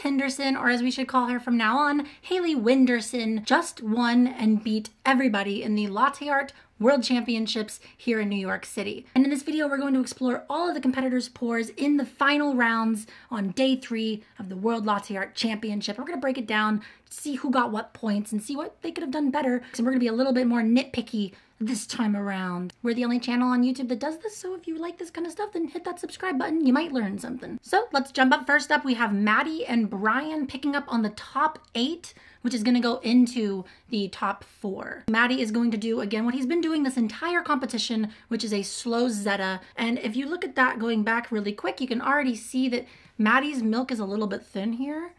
Henderson, or as we should call her from now on, Haley Winderson, just won and beat everybody in the Latte Art World Championships here in New York City. And in this video, we're going to explore all of the competitors' pours in the final rounds on day 3 of the World Latte Art Championship. We're going to break it down, see who got what points, and see what they could have done better. And we're going to be a little bit more nitpicky this time around. We're the only channel on YouTube that does this, so if you like this kind of stuff, then hit that subscribe button. You might learn something. So let's jump up. First up, we have Matty and Brian picking up on the top 8, which is gonna go into the top 4. Matty is going to do, again, what he's been doing this entire competition, which is a slow Zeta. And if you look at that going back really quick, you can already see that Matty's milk is a little bit thin here.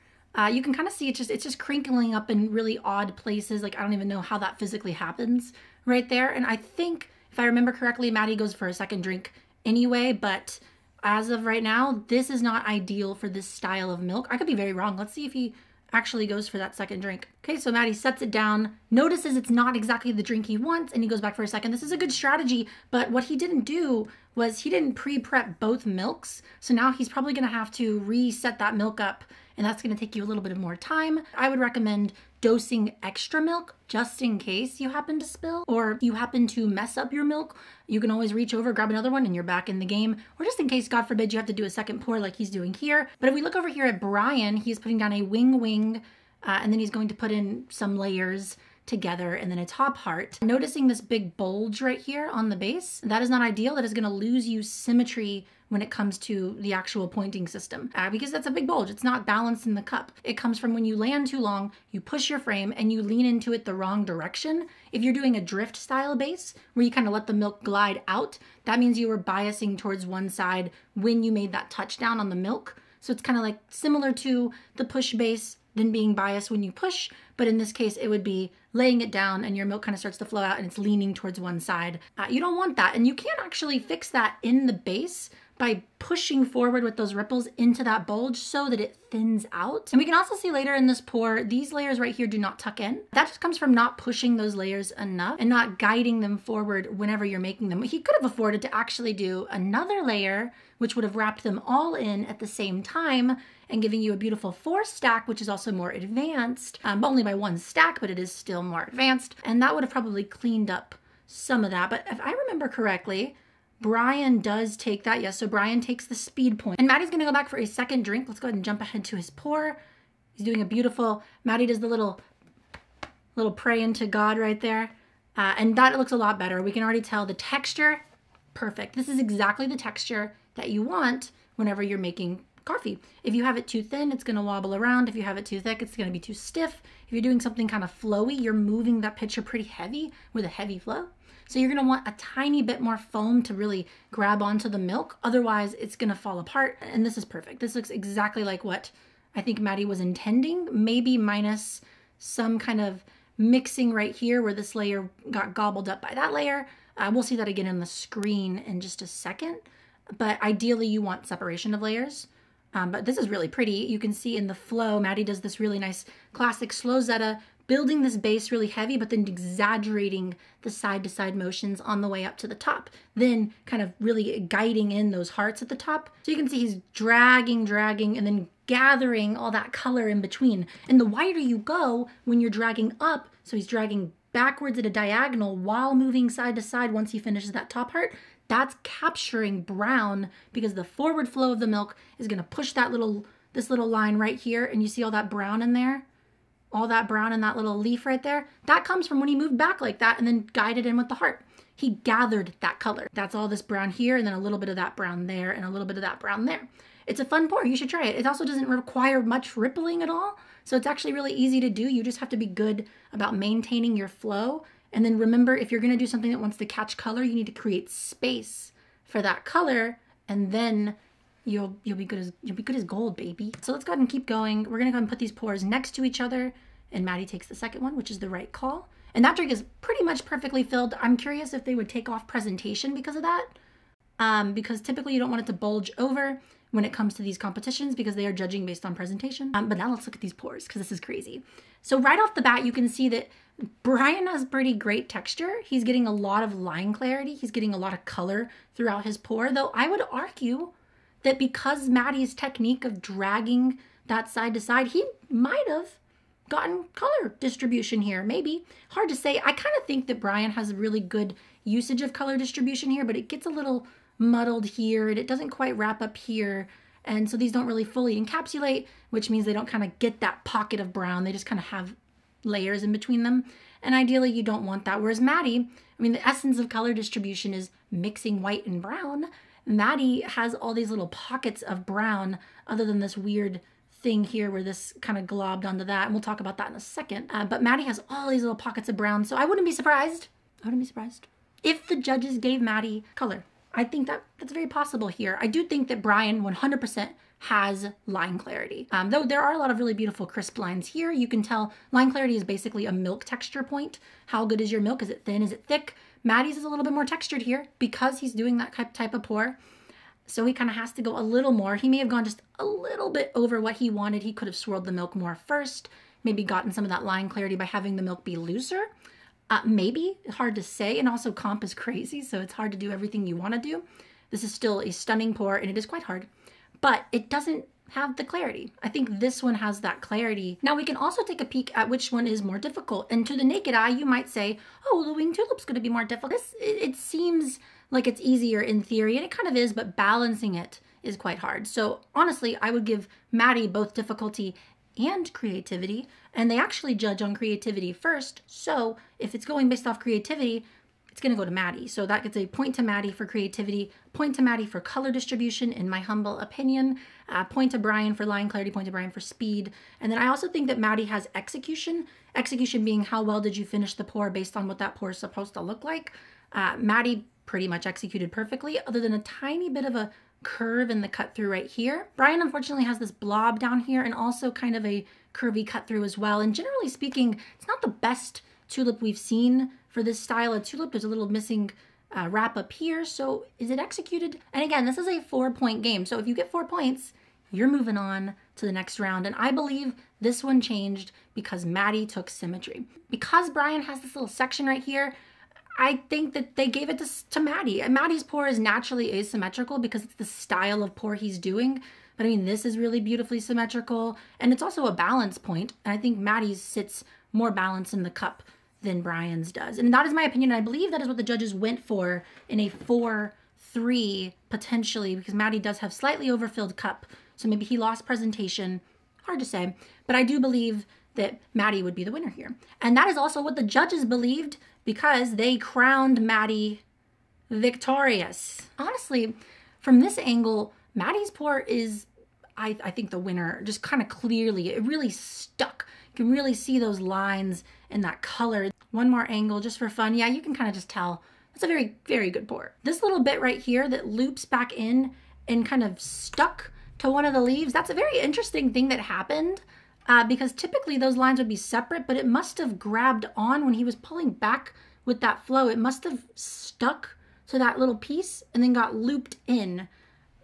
You can kind of see it's just crinkling up in really odd places. Like, I don't even know how that physically happens right there. And I think, if I remember correctly, Matty goes for a second drink anyway, but as of right now, this is not ideal for this style of milk. I could be very wrong. Let's see if he actually goes for that second drink. Okay, so Matty sets it down, notices it's not exactly the drink he wants, and he goes back for a second. This is a good strategy, but what he didn't do was he didn't pre-prep both milks. So now he's probably gonna have to reset that milk up, and that's gonna take you a little bit of more time. I would recommend dosing extra milk just in case you happen to spill or you happen to mess up your milk. You can always reach over, grab another one, and you're back in the game. Or just in case, God forbid, you have to do a second pour like he's doing here. But if we look over here at Brian, he's putting down a wing, and then he's going to put in some layers together and then a top heart. Noticing this big bulge right here on the base, that is not ideal. That is going to lose you symmetry when it comes to the actual pointing system, because that's a big bulge. It's not balanced in the cup. It comes from when you land too long, you push your frame and you lean into it the wrong direction. If you're doing a drift style base where you kind of let the milk glide out, that means you were biasing towards one side when you made that touchdown on the milk. So it's kind of like similar to the push base, then being biased when you push, but in this case, it would be laying it down and your milk kind of starts to flow out and it's leaning towards one side. You don't want that, and you can't actually fix that in the base by pushing forward with those ripples into that bulge so that it thins out. And we can also see later in this pour, these layers right here do not tuck in. That just comes from not pushing those layers enough and not guiding them forward whenever you're making them. He could have afforded to actually do another layer, which would have wrapped them all in at the same time and giving you a beautiful 4 stack, which is also more advanced, only by 1 stack, but it is still more advanced. And that would have probably cleaned up some of that. But if I remember correctly, Brian does take that, yes, so Brian takes the speed point. And Matty's gonna go back for a second drink. Let's go ahead and jump ahead to his pour. He's doing a beautiful, Matty does the little praying to God right there. And that looks a lot better. We can already tell the texture, perfect. This is exactly the texture that you want whenever you're making coffee. If you have it too thin, it's gonna wobble around. If you have it too thick, it's gonna be too stiff. If you're doing something kind of flowy, you're moving that pitcher pretty heavy with a heavy flow. So you're gonna want a tiny bit more foam to really grab onto the milk. Otherwise, it's gonna fall apart. And this is perfect. This looks exactly like what I think Matty was intending, maybe minus some kind of mixing right here where this layer got gobbled up by that layer. We'll see that again in the screen in just a second. But ideally, you want separation of layers. But this is really pretty. You can see in the flow, Matty does this really nice classic slow Zeta, building this base really heavy, but then exaggerating the side-to-side motions on the way up to the top. Then kind of really guiding in those hearts at the top. So you can see he's dragging, and then gathering all that color in between. And the wider you go when you're dragging up, so he's dragging backwards at a diagonal while moving side to side once he finishes that top heart, that's capturing brown because the forward flow of the milk is gonna push this little line right here, and you see all that brown in there? All that brown in that little leaf right there, that comes from when he moved back like that and then guided in with the heart. He gathered that color. That's all this brown here, and then a little bit of that brown there, and a little bit of that brown there. It's a fun pour. You should try it. It also doesn't require much rippling at all, so it's actually really easy to do. You just have to be good about maintaining your flow. And then remember, if you're gonna do something that wants to catch color, you need to create space for that color, and then you'll be good as gold, baby. So let's go ahead and keep going. We're gonna go ahead and put these pours next to each other, and Matty takes the second one, which is the right call. And that drink is pretty much perfectly filled. I'm curious if they would take off presentation because of that, because typically you don't want it to bulge over when it comes to these competitions because they are judging based on presentation. But now let's look at these pours because this is crazy. So right off the bat, you can see that Brian has pretty great texture. He's getting a lot of line clarity. He's getting a lot of color throughout his pour, though I would argue that because Matty's technique of dragging that side to side, he might have gotten color distribution here, maybe. Hard to say. I kind of think that Bryant has a really good usage of color distribution here, but it gets a little muddled here and it doesn't quite wrap up here. And so these don't really fully encapsulate, which means they don't kind of get that pocket of brown. They just kind of have layers in between them. And ideally you don't want that. Whereas MATTY, I mean, the essence of color distribution is mixing white and brown. MATTY has all these little pockets of brown other than this weird thing here where this kind of globbed onto that. And we'll talk about that in a second. But MATTY has all these little pockets of brown. So I wouldn't be surprised. If the judges gave MATTY color. I think that's very possible here. I do think that Bryant 100% has line clarity. Though there are a lot of really beautiful crisp lines here. You can tell line clarity is basically a milk texture point. How good is your milk? Is it thin? Is it thick? MATTY's is a little bit more textured here because he's doing that type of pour. So he kind of has to go a little more. He may have gone just a little bit over what he wanted. He could have swirled the milk more first, maybe gotten some of that line clarity by having the milk be looser. Maybe, hard to say, and also comp is crazy, so it's hard to do everything you want to do. This is still a stunning pour, and it is quite hard, but it doesn't have the clarity. I think this one has that clarity. Now we can also take a peek at which one is more difficult, and to the naked eye, you might say, oh, the winged tulip's going to be more difficult. It seems like it's easier in theory, and it kind of is, but balancing it is quite hard. So honestly, I would give MATTY both difficulty and creativity, and they actually judge on creativity first. So if it's going based off creativity, it's going to go to MATTY. So that gets a point to MATTY for creativity, point to MATTY for color distribution, in my humble opinion, point to Bryant for line clarity, point to Bryant for speed. And then I also think that MATTY has execution being how well did you finish the pour based on what that pour is supposed to look like. MATTY pretty much executed perfectly, other than a tiny bit of a curve in the cut through right here. Bryant unfortunately has this blob down here and also kind of a curvy cut through as well. And generally speaking, it's not the best tulip we've seen for this style of tulip. There's a little missing wrap up here. So is it executed? And again, this is a 4-point game. So if you get 4 points, you're moving on to the next round. And I believe this one changed because MATTY took symmetry. Because Bryant has this little section right here, I think that they gave it to MATTY. MATTY's pour is naturally asymmetrical because it's the style of pour he's doing. But I mean, this is really beautifully symmetrical, and it's also a balance point. And I think MATTY's sits more balanced in the cup than Bryant's does. And that is my opinion. I believe that is what the judges went for in a 4-3 potentially, because MATTY does have slightly overfilled cup. So maybe he lost presentation. Hard to say. But I do believe that MATTY would be the winner here. And that is also what the judges believed, because they crowned MATTY victorious. Honestly, from this angle, MATTY's pour is, I think, the winner, just kind of clearly. It really stuck. You can really see those lines and that color. One more angle just for fun. Yeah, you can kind of just tell. That's a very, very good pour. This little bit right here that loops back in and kind of stuck to one of the leaves, that's a very interesting thing that happened. Because typically those lines would be separate, but it must have grabbed on when he was pulling back with that flow. It must have stuck to that little piece and then got looped in,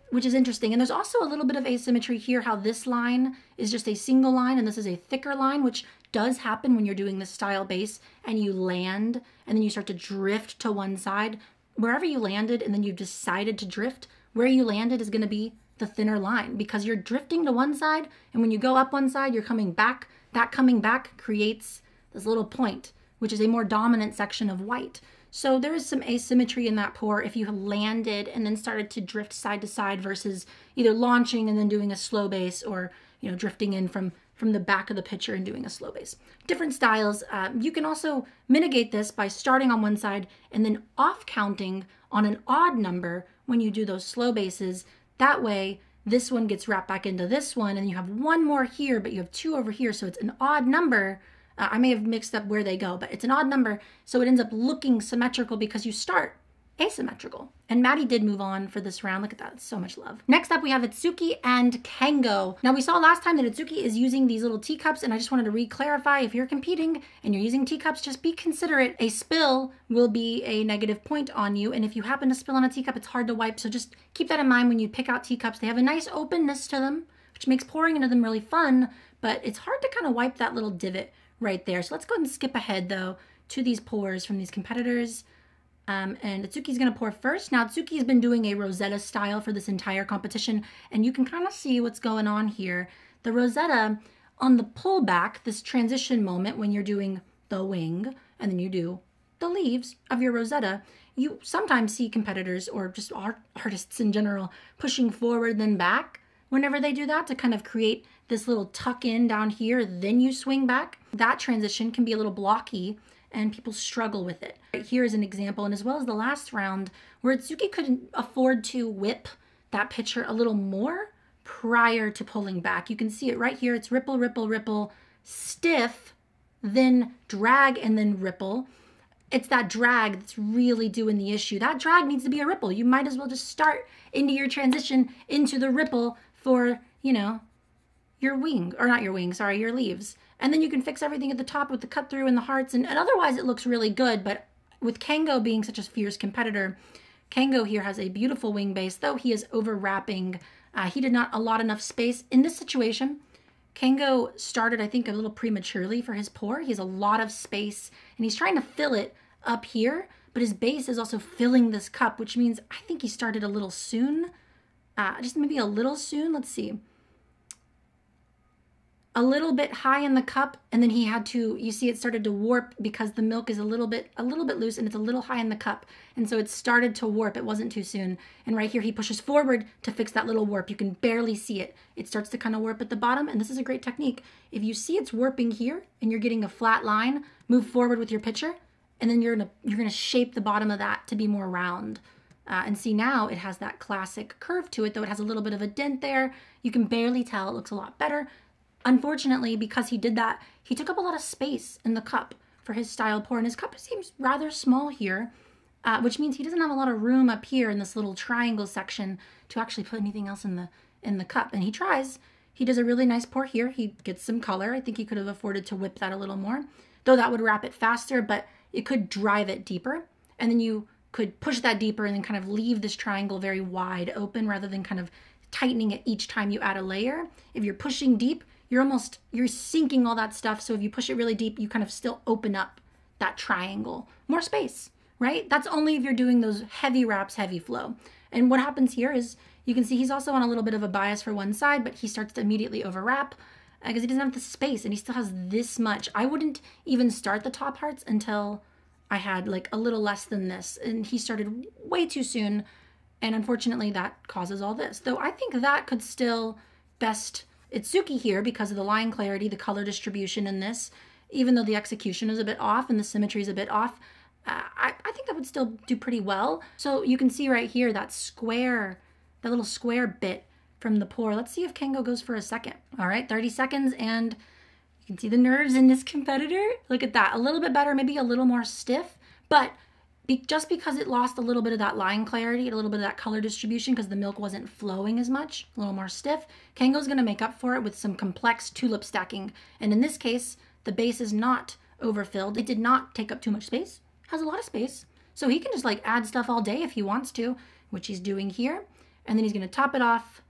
which is interesting. And there's also a little bit of asymmetry here, how this line is just a single line and this is a thicker line, which does happen when you're doing this style base and you land and then you start to drift to one side. Wherever you landed and then you've decided to drift, where you landed is going to be the thinner line because you're drifting to one side, and when you go up one side, you're coming back. That coming back creates this little point, which is a more dominant section of white. So there is some asymmetry in that pour if you landed and then started to drift side to side versus either launching and then doing a slow base, or drifting in from the back of the pitcher and doing a slow base. Different styles. You can also mitigate this by starting on one side and then off counting on an odd number when you do those slow bases. That way, this one gets wrapped back into this one, and you have one more here, but you have 2 over here, so it's an odd number. I may have mixed up where they go, but it's an odd number, so it ends up looking symmetrical because you start asymmetrical. And MATTY did move on for this round. Look at that, so much love. Next up, we have ITSUKI and KENGO. Now, we saw last time that ITSUKI is using these little teacups, and I just wanted to re-clarify, if you're competing and you're using teacups, just be considerate. A spill will be a negative point on you, and if you happen to spill on a teacup, it's hard to wipe, so just keep that in mind when you pick out teacups. They have a nice openness to them, which makes pouring into them really fun, but it's hard to kind of wipe that little divot right there. So let's go ahead and skip ahead, though, to these pours from these competitors. And ITSUKI's going to pour first. Now, ITSUKI's been doing a Rosetta style for this entire competition, and you can kind of see what's going on here. The Rosetta on the pullback, this transition moment when you're doing the wing and then you do the leaves of your Rosetta, you sometimes see competitors or just artists in general pushing forward then back whenever they do that to kind of create this little tuck in down here, then you swing back. That transition can be a little blocky and people struggle with it. Right here is an example, and as well as the last round where ITSUKI couldn't afford to whip that pitcher a little more prior to pulling back. You can see it right here. It's ripple, ripple, ripple, stiff, then drag, and then ripple. It's that drag that's really doing the issue. That drag needs to be a ripple. You might as well just start into your transition into the ripple for, you know, your wing, or not your wing, sorry, your leaves. And then you can fix everything at the top with the cut through and the hearts, and otherwise it looks really good. But with KENGO being such a fierce competitor, KENGO here has a beautiful wing base, though he is overwrapping. He did not allot enough space in this situation. KENGO started, I think, a little prematurely for his pour. He has a lot of space, and he's trying to fill it up here, but his base is also filling this cup, which means I think he started a little soon. Just maybe a little soon. Let's see. A little bit high in the cup, and then he had to, you see it started to warp because the milk is a little bit loose and it's a little high in the cup. And so it started to warp. It wasn't too soon. And right here, he pushes forward to fix that little warp. You can barely see it. It starts to kind of warp at the bottom. And this is a great technique. If you see it's warping here and you're getting a flat line, move forward with your pitcher, and then you're gonna shape the bottom of that to be more round. And see now it has that classic curve to it, though it has a little bit of a dent there. You can barely tell. It looks a lot better. Unfortunately, because he did that, he took up a lot of space in the cup for his style pour, and his cup seems rather small here, which means he doesn't have a lot of room up here in this little triangle section to actually put anything else in the cup. And he tries. He does a really nice pour here. He gets some color. I think he could have afforded to whip that a little more, though that would wrap it faster, but it could drive it deeper. And then you could push that deeper and then kind of leave this triangle very wide open rather than kind of tightening it each time you add a layer. If you're pushing deep, you're sinking all that stuff. So if you push it really deep, you kind of still open up that triangle. More space, right? That's only if you're doing those heavy wraps, heavy flow. And what happens here is you can see he's also on a little bit of a bias for one side, but he starts to immediately overwrap because he doesn't have the space and he still has this much. I wouldn't even start the top hearts until I had like a little less than this. And he started way too soon. And unfortunately that causes all this. Though I think that could still best ITSUKI here because of the line clarity, the color distribution in this, even though the execution is a bit off and the symmetry is a bit off, I think that would still do pretty well. So you can see right here that square, that little square bit from the pour. Let's see if KENGO goes for a second. All right, 30 seconds, and you can see the nerves in this competitor. Look at that, a little bit better, maybe a little more stiff, but just because it lost a little bit of that line clarity and a little bit of that color distribution because the milk wasn't flowing as much, a little more stiff, KENGO's gonna make up for it with some complex tulip stacking. And in this case, the base is not overfilled. It did not take up too much space, has a lot of space. So he can just like add stuff all day if he wants to, which he's doing here. And then he's gonna top it off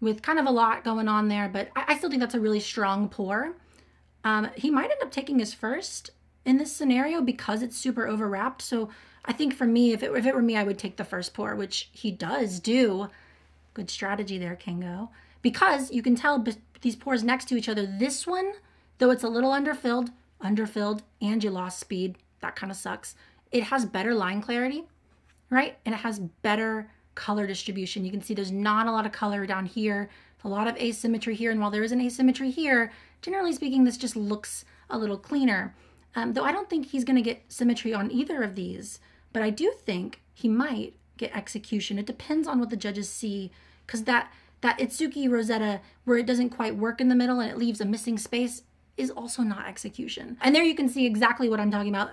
with kind of a lot going on there, but I still think that's a really strong pour. He might end up taking his first in this scenario because it's super overwrapped. So I think for me, if it were me, I would take the first pour, which he does do. Good strategy there, KENGO. Because you can tell these pours next to each other. This one, though it's a little underfilled, and you lost speed, that kind of sucks. It has better line clarity, right? And it has better color distribution. You can see there's not a lot of color down here, a lot of asymmetry here. And while there is an asymmetry here, generally speaking, this just looks a little cleaner. Though I don't think he's gonna get symmetry on either of these, but I do think he might get execution. It depends on what the judges see, because that ITSUKI Rosetta, where it doesn't quite work in the middle and it leaves a missing space, is also not execution. And there you can see exactly what I'm talking about.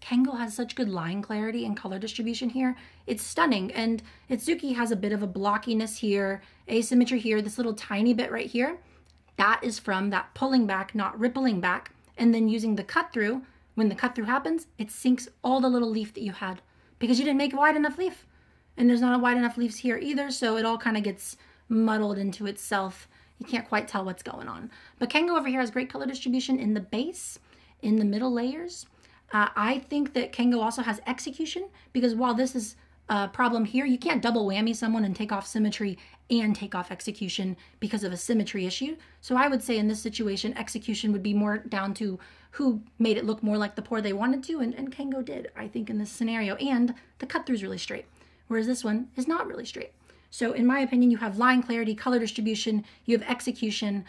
KENGO has such good line clarity and color distribution here. It's stunning. And ITSUKI has a bit of a blockiness here, asymmetry here, this little tiny bit right here. That is from that pulling back, not rippling back. And then using the cut through, when the cut through happens, it sinks all the little leaf that you had because you didn't make a wide enough leaf. And there's not a wide enough leaves here either, so it all kind of gets muddled into itself. You can't quite tell what's going on. But KENGO over here has great color distribution in the base, in the middle layers. I think that KENGO also has execution because while this is problem here. You can't double whammy someone and take off symmetry and take off execution because of a symmetry issue. So I would say in this situation, execution would be more down to who made it look more like the pour they wanted to, and KENGO did, I think, in this scenario. And the cut through is really straight, whereas this one is not really straight. So in my opinion, you have line clarity, color distribution, you have execution.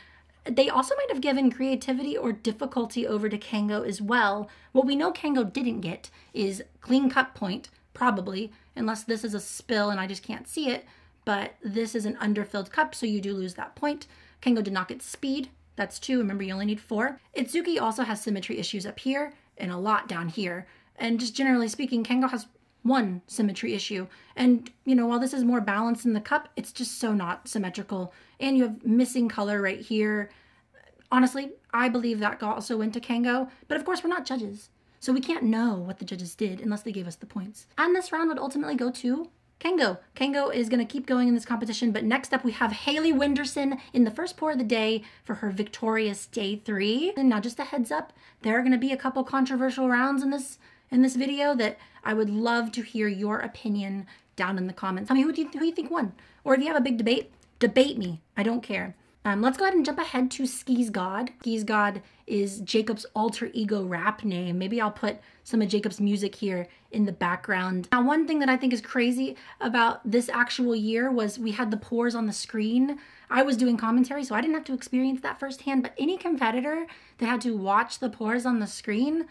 They also might have given creativity or difficulty over to KENGO as well. What we know KENGO didn't get is clean cut point, probably, unless this is a spill and I just can't see it, but this is an underfilled cup, so you do lose that point. KENGO did not get speed. That's 2. Remember, you only need 4. ITSUKI also has symmetry issues up here and a lot down here. And just generally speaking, KENGO has 1 symmetry issue. And, you know, while this is more balanced in the cup, it's just so not symmetrical. And you have missing color right here. Honestly, I believe that also went to KENGO. But of course, we're not judges, so we can't know what the judges did unless they gave us the points. And this round would ultimately go to KENGO. KENGO is going to keep going in this competition, but next up we have Emilee Wenderson in the first pour of the day for her victorious day 3. And now just a heads up, there are going to be a couple controversial rounds in this video that I would love to hear your opinion down in the comments. Tell me who you think won, or if you have a big debate, debate me. I don't care. Let's go ahead and jump ahead to Skis God. Skis God is Jacob's alter ego rap name. Maybe I'll put some of Jacob's music here in the background. Now, one thing that I think is crazy about this actual year was we had the pours on the screen. I was doing commentary, so I didn't have to experience that firsthand, but any competitor that had to watch the pours on the screen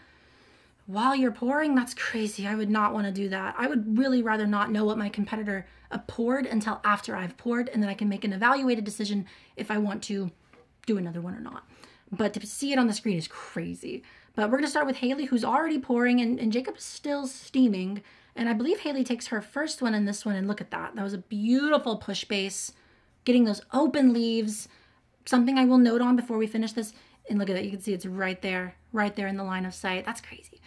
while you're pouring, that's crazy. I would not want to do that. I would really rather not know what my competitor poured until after I've poured, and then I can make an evaluated decision if I want to do another one or not. But to see it on the screen is crazy. But we're going to start with Emilee, who's already pouring, and Jacob's still steaming. And I believe Emilee takes her first one in this one, and look at that. That was a beautiful push base, getting those open leaves. Something I will note on before we finish this, and look at that, you can see it's right there in the line of sight. That's crazy.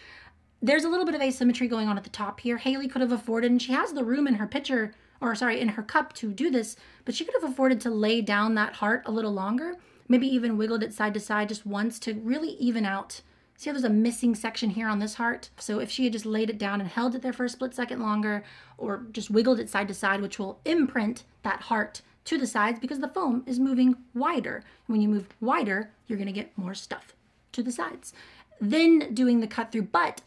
There's a little bit of asymmetry going on at the top here. Emilee could have afforded, and she has the room in her pitcher, or sorry, in her cup to do this, but she could have afforded to lay down that heart a little longer, maybe even wiggled it side to side just once to really even out. See how there's a missing section here on this heart? So if she had just laid it down and held it there for a split second longer, or just wiggled it side to side, which will imprint that heart to the sides because the foam is moving wider. When you move wider, you're gonna get more stuff to the sides. Then doing the cut through, but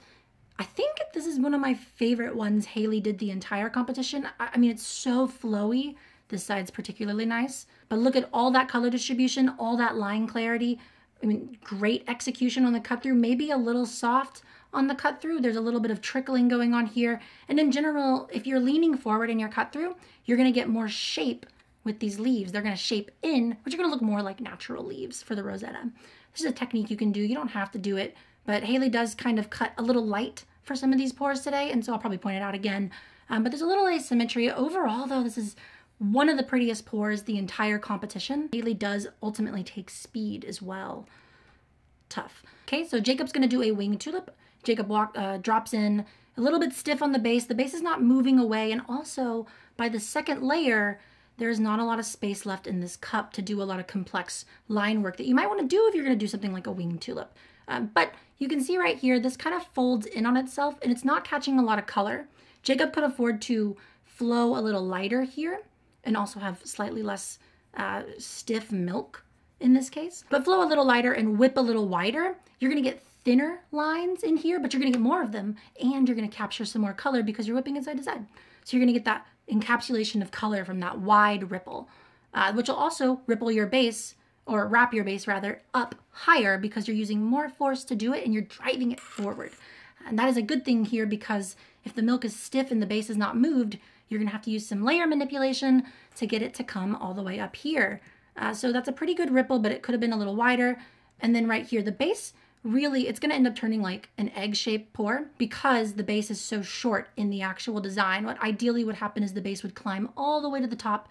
I think this is one of my favorite ones Emilee did the entire competition. I mean, it's so flowy. This side's particularly nice. But look at all that color distribution, all that line clarity. I mean, great execution on the cut through, maybe a little soft on the cut through. There's a little bit of trickling going on here. And in general, if you're leaning forward in your cut through, you're gonna get more shape with these leaves. They're gonna shape in, which are gonna look more like natural leaves for the Rosetta. This is a technique you can do. You don't have to do it, but Emilee does kind of cut a little light for some of these pours today, and so I'll probably point it out again. But there's a little asymmetry. Overall, though, this is one of the prettiest pours the entire competition. Emilee does ultimately take speed as well. Tough. Okay, so Jacob's gonna do a wing tulip. Jacob drops in a little bit stiff on the base. The base is not moving away, and also by the second layer, there's not a lot of space left in this cup to do a lot of complex line work that you might want to do if you're going to do something like a wing tulip. But you can see right here, this kind of folds in on itself and it's not catching a lot of color. Jacob could afford to flow a little lighter here and also have slightly less stiff milk in this case. But flow a little lighter and whip a little wider. You're going to get thinner lines in here, but you're going to get more of them and you're going to capture some more color because you're whipping it side to side. So you're going to get that encapsulation of color from that wide ripple, which will also ripple your base, or wrap your base rather, up higher because you're using more force to do it and you're driving it forward. And that is a good thing here because if the milk is stiff and the base is not moved, you're gonna have to use some layer manipulation to get it to come all the way up here. So that's a pretty good ripple, but it could have been a little wider. And then right here, the base really, it's gonna end up turning like an egg-shaped pour because the base is so short in the actual design. What ideally would happen is the base would climb all the way to the top,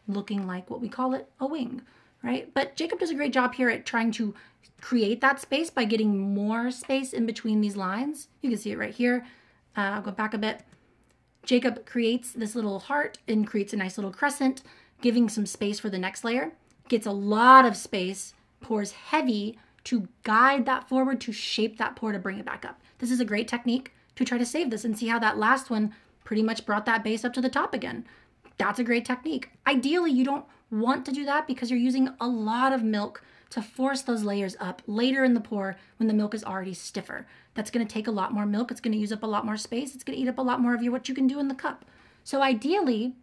looking like what we call it, a wing, right? But Jacob does a great job here at trying to create that space by getting more space in between these lines. You can see it right here. I'll go back a bit. Jacob creates this little heart and creates a nice little crescent, giving some space for the next layer. Gets a lot of space, pours heavy, to guide that forward, to shape that pour, to bring it back up. This is a great technique to try to save this and see how that last one pretty much brought that base up to the top again. That's a great technique. Ideally, you don't want to do that because you're using a lot of milk to force those layers up later in the pour when the milk is already stiffer. That's going to take a lot more milk. It's going to use up a lot more space. It's going to eat up a lot more of what you can do in the cup. So ideally,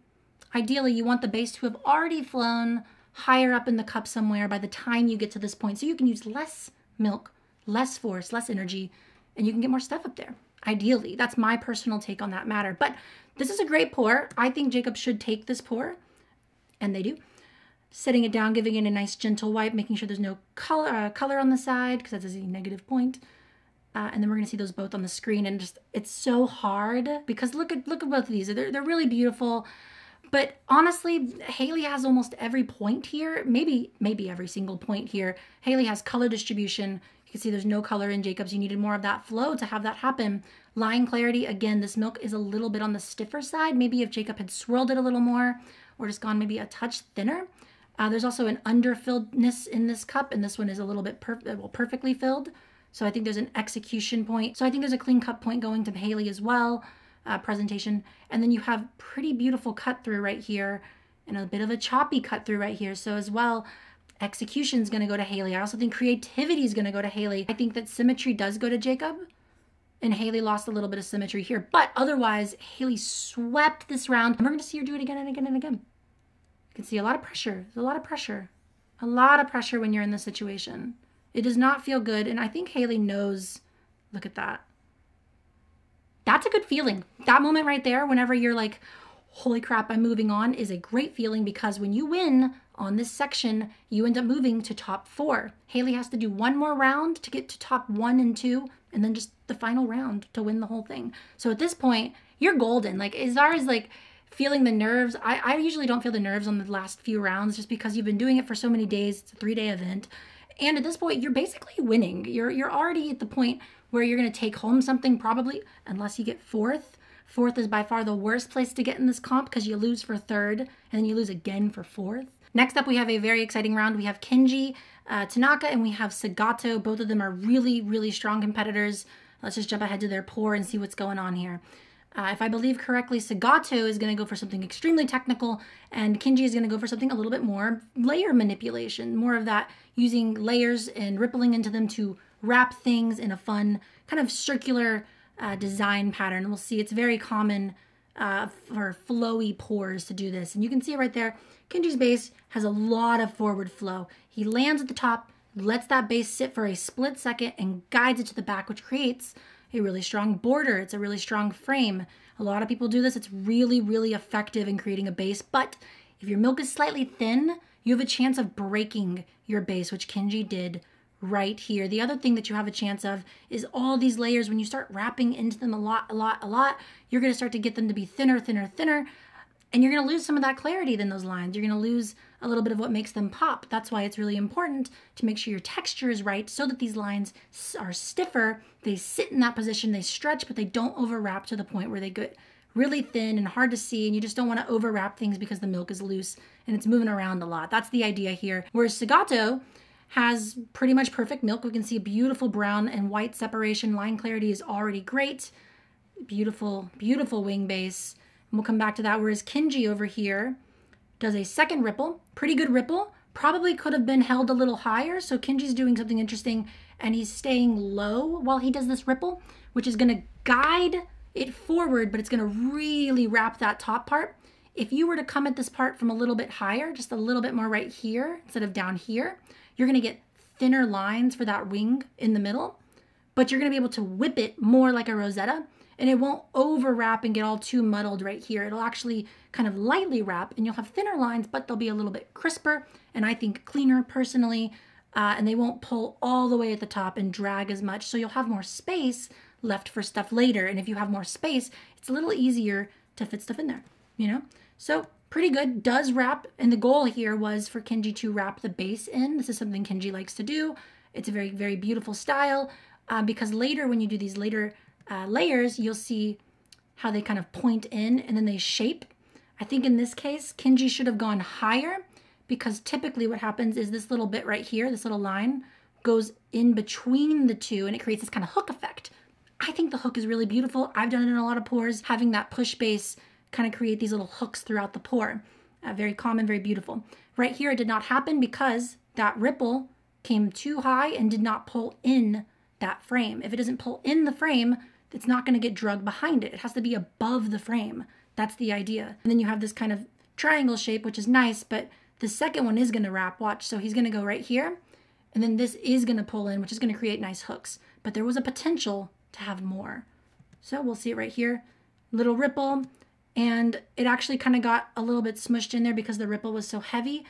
you want the base to have already flown higher up in the cup somewhere by the time you get to this point. So you can use less milk, less force, less energy, and you can get more stuff up there. Ideally, that's my personal take on that matter. But this is a great pour. I think Jacob should take this pour, and they do. Setting it down, giving it a nice gentle wipe, making sure there's no color on the side because that's a negative point. And then we're gonna see those both on the screen, and just it's so hard because look at both of these. They're really beautiful. But honestly, Haley has almost every point here, maybe every single point here. Haley has color distribution. You can see there's no color in Jacob's. You needed more of that flow to have that happen. Line clarity, again, this milk is a little bit on the stiffer side. Maybe if Jacob had swirled it a little more or just gone maybe a touch thinner. There's also an underfilledness in this cup, and this one is a little bit perfectly filled. So I think there's an execution point. So I think there's a clean cup point going to Haley as well. Presentation, and then you have pretty beautiful cut through right here and a bit of a choppy cut through right here. So as well, execution is going to go to Haley. I also think creativity is going to go to Haley. I think that symmetry does go to Jacob, and Haley lost a little bit of symmetry here, but otherwise Haley swept this round. And we're going to see her do it again and again and again. You can see a lot of pressure. There's a lot of pressure when you're in this situation. It does not feel good, and I think Haley knows. Look at that. That's a good feeling. That moment right there, whenever you're like, holy crap, I'm moving on, is a great feeling because when you win on this section, you end up moving to top 4. Haley has to do one more round to get to top 1 and 2, and then just the final round to win the whole thing. So at this point, you're golden. Like, as far as like feeling the nerves, I usually don't feel the nerves on the last few rounds just because you've been doing it for so many days. It's a 3-day event. And at this point, you're basically winning. You're already at the point where you're going to take home something probably, unless you get 4th. 4th is by far the worst place to get in this comp because you lose for 3rd and then you lose again for 4th. Next up, we have a very exciting round. We have KENJI, Tanaka, and we have SUGATO. Both of them are really, really strong competitors. Let's just jump ahead to their pour and see what's going on here. If I believe correctly, SUGATO is going to go for something extremely technical, and KENJI is going to go for something a little bit more layer manipulation, more of that using layers and rippling into them to wrap things in a fun kind of circular design pattern. We'll see it's very common for flowy pours to do this. And you can see it right there. KENJI's base has a lot of forward flow. He lands at the top, lets that base sit for a split second, and guides it to the back, which creates a really strong border. It's a really strong frame. A lot of people do this. It's really, really effective in creating a base. But if your milk is slightly thin, you have a chance of breaking your base, which KENJI did right here. The other thing that you have a chance of is all these layers. When you start wrapping into them a lot, you're going to start to get them to be thinner, and you're going to lose some of that clarity in those lines. You're going to lose a little bit of what makes them pop. That's why it's really important to make sure your texture is right so that these lines are stiffer. They sit in that position, they stretch, but they don't overwrap to the point where they get really thin and hard to see, and you just don't want to overwrap things because the milk is loose and it's moving around a lot. That's the idea here. Whereas SUGATO has pretty much perfect milk. We can see beautiful brown and white separation. Line clarity is already great. Beautiful, beautiful wing base. And we'll come back to that. Whereas KENJI over here does a second ripple, pretty good ripple. Probably could have been held a little higher. So KENJI's doing something interesting, and he's staying low while he does this ripple, which is going to guide it forward, but it's going to really wrap that top part. If you were to come at this part from a little bit higher, just a little bit more right here instead of down here, you're going to get thinner lines for that wing in the middle, but you're going to be able to whip it more like a Rosetta, and it won't overwrap and get all too muddled right here. It'll actually kind of lightly wrap, and you'll have thinner lines, but they'll be a little bit crisper, and I think cleaner personally, and they won't pull all the way at the top and drag as much, so you'll have more space left for stuff later. And if you have more space, it's a little easier to fit stuff in there, you know? So pretty good, does wrap, and the goal here was for KENJI to wrap the base in. This is something KENJI likes to do. It's a very, very beautiful style because later when you do these later layers, you'll see how they kind of point in and then they shape. I think in this case, KENJI should have gone higher because typically what happens is this little bit right here, this little line goes in between the two and it creates this kind of hook effect. I think the hook is really beautiful. I've done it in a lot of pours, having that push base kind of create these little hooks throughout the pour. Very common, very beautiful. Right here, it did not happen because that ripple came too high and did not pull in that frame. If it doesn't pull in the frame, it's not going to get drug behind it. It has to be above the frame. That's the idea. And then you have this kind of triangle shape, which is nice, but the second one is going to wrap. Watch. So he's going to go right here, and then this is going to pull in, which is going to create nice hooks. But there was a potential to have more. So we'll see it right here. Little ripple, and it actually kind of got a little bit smushed in there because the ripple was so heavy.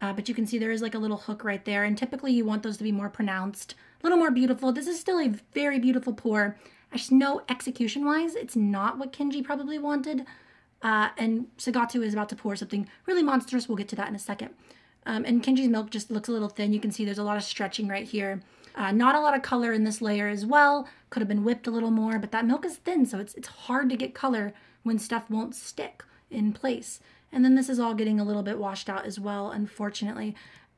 But you can see there is like a little hook right there, and typically you want those to be more pronounced, a little more beautiful. This is still a very beautiful pour. I just know execution-wise, it's not what KENJI probably wanted. And SUGATO is about to pour something really monstrous. We'll get to that in a second. And KENJI's milk just looks a little thin. You can see there's a lot of stretching right here. Not a lot of color in this layer as well. Could have been whipped a little more, but that milk is thin, so it's hard to get color when stuff won't stick in place. And then this is all getting a little bit washed out as well, unfortunately.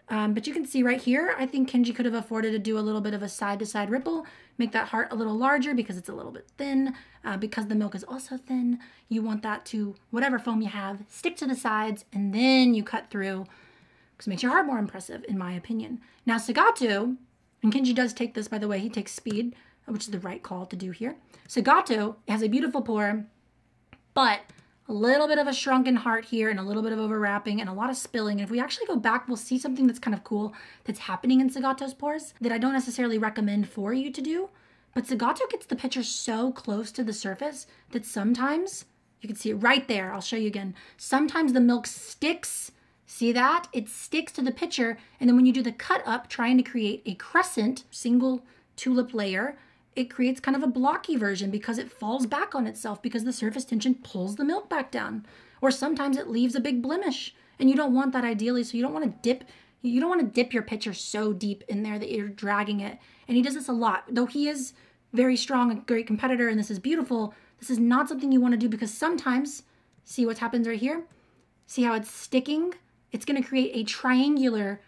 But you can see right here, I think KENJI could have afforded to do a little bit of a side-to-side ripple, make that heart a little larger because it's a little bit thin. Because the milk is also thin, you want that to, whatever foam you have, stick to the sides, and then you cut through, because it makes your heart more impressive, in my opinion. Now, SUGATO, and KENJI does take this, by the way, he takes speed, which is the right call to do here. SUGATO has a beautiful pour, but a little bit of a shrunken heart here and a little bit of overwrapping and a lot of spilling. And if we actually go back, we'll see something that's kind of cool that's happening in SUGATO's pours that I don't necessarily recommend for you to do. But SUGATO gets the pitcher so close to the surface that sometimes, you can see it right there, I'll show you again, sometimes the milk sticks. See that? It sticks to the pitcher, and then when you do the cut up, trying to create a crescent, single tulip layer, it creates kind of a blocky version because it falls back on itself because the surface tension pulls the milk back down. Or sometimes it leaves a big blemish, and you don't want that ideally, so you don't want to dip your pitcher so deep in there that you're dragging it. And he does this a lot. Though he is very strong, a great competitor, and this is beautiful, this is not something you want to do because sometimes, see what happens right here? See how it's sticking? It's going to create a triangular